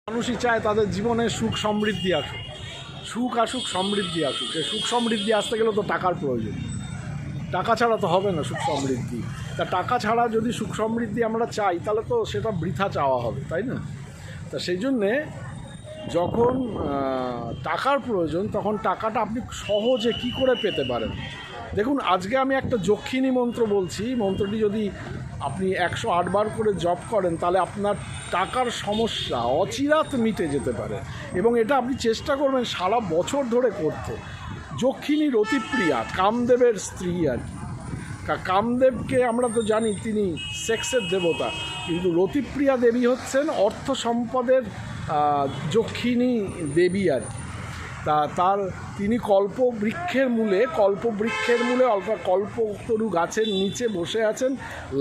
মানুষই চায় তাদের জীবনে সুখ সমৃদ্ধি আসুক, সুখ আসুক, সমৃদ্ধি আসুক। এই সুখ সমৃদ্ধি আসতে গেলে তো টাকার প্রয়োজন, টাকা ছাড়া তো হবে না সুখ সমৃদ্ধি। তা টাকা ছাড়া যদি সুখ সমৃদ্ধি আমরা চাই তাহলে তো সেটা বৃথা চাওয়া হবে, তাই না? তা সেই জন্যে যখন টাকার প্রয়োজন তখন টাকাটা আপনি সহজে কি করে পেতে পারেন। দেখুন, আজকে আমি একটা যক্ষিণী মন্ত্র বলছি, মন্ত্রটি যদি আপনি 108 বার করে জপ করেন তাহলে আপনার টাকার সমস্যা অচিরাত মিটে যেতে পারে, এবং এটা আপনি চেষ্টা করবেন সারা বছর ধরে করতে। যক্ষিণী রতিপ্রিয়া, কামদেবের স্ত্রী আর কি। কামদেবকে আমরা তো জানি তিনি সেক্সের দেবতা, কিন্তু রতিপ্রিয়া দেবী হচ্ছেন অর্থ সম্পদের যক্ষিণী দেবী আর কি। তিনি কল্পবৃক্ষের মূলে কল্পতরু গাছের নিচে বসে আছেন,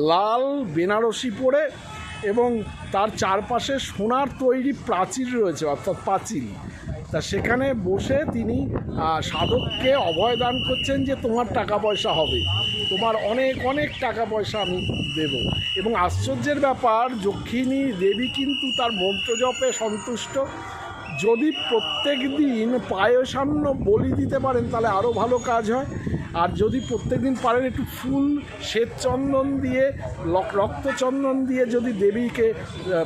লাল বেনারসি পরে, এবং তার চারপাশে সোনার তৈরি প্রাচীর রয়েছে, অর্থাৎ পাঁচিল। তা সেখানে বসে তিনি সাধককে অভয় দান করছেন যে তোমার টাকা পয়সা হবে, তোমার অনেক অনেক টাকা পয়সা আমি দেব। এবং আশ্চর্যের ব্যাপার, যক্ষিণী দেবী কিন্তু তার মন্ত্র জপে সন্তুষ্ট। যদি প্রত্যেক দিন পায়সান্ন বলি দিতে পারেন তাহলে আরও ভালো কাজ হয়। আর যদি প্রত্যেক দিন পারেন একটু ফুল শ্বেতচন্দন দিয়ে, রক্তচন্দন দিয়ে যদি দেবীকে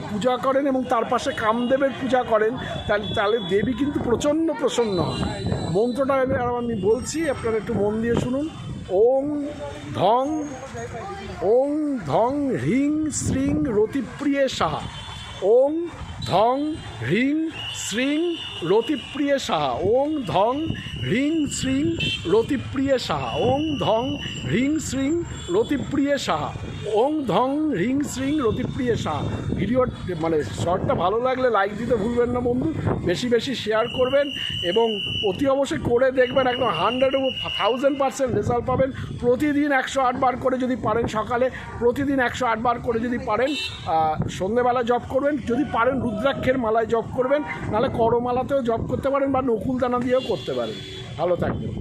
পূজা করেন এবং তার পাশে কামদেবের পূজা করেন তাহলে দেবী কিন্তু প্রচণ্ড প্রসন্ন হয়। মন্ত্রটা আমি বলছি, আপনারা একটু মন দিয়ে শুনুন। ওং ধং হ্রিং শ্রিং রতিপ্রিয়ে সাহা। ওং ধং হ্রিং শ্রিং রতিপ্রিয়ে সাহা। ওং ধং হ্রিং শ্রিং রতিপ্রিয়ে সাহা। ওং ধং হ্রিং শ্রিং রতিপ্রিয়ে সাহা। ওং ধং হ্রিং শ্রিং রতিপ্রিয়ে সাহা। ভিডিও শর্টটা ভালো লাগলে লাইক দিতে ভুলবেন না বন্ধু, বেশি বেশি শেয়ার করবেন এবং অতি অবশ্যই করে দেখবেন, একদম 100% রেজাল্ট পাবেন। প্রতিদিন 108 বার করে যদি পারেন, সকালে প্রতিদিন 108 বার করে যদি পারেন, সন্ধ্যেবেলা জপ করবেন। যদি পারেন রুদ্রাক্ষের মালায় জপ করবেন, নাহলে করমালাতেও জপ করতে পারেন বা নকুলদানা দিয়েও করতে পারেন। ভালো থাকবেন।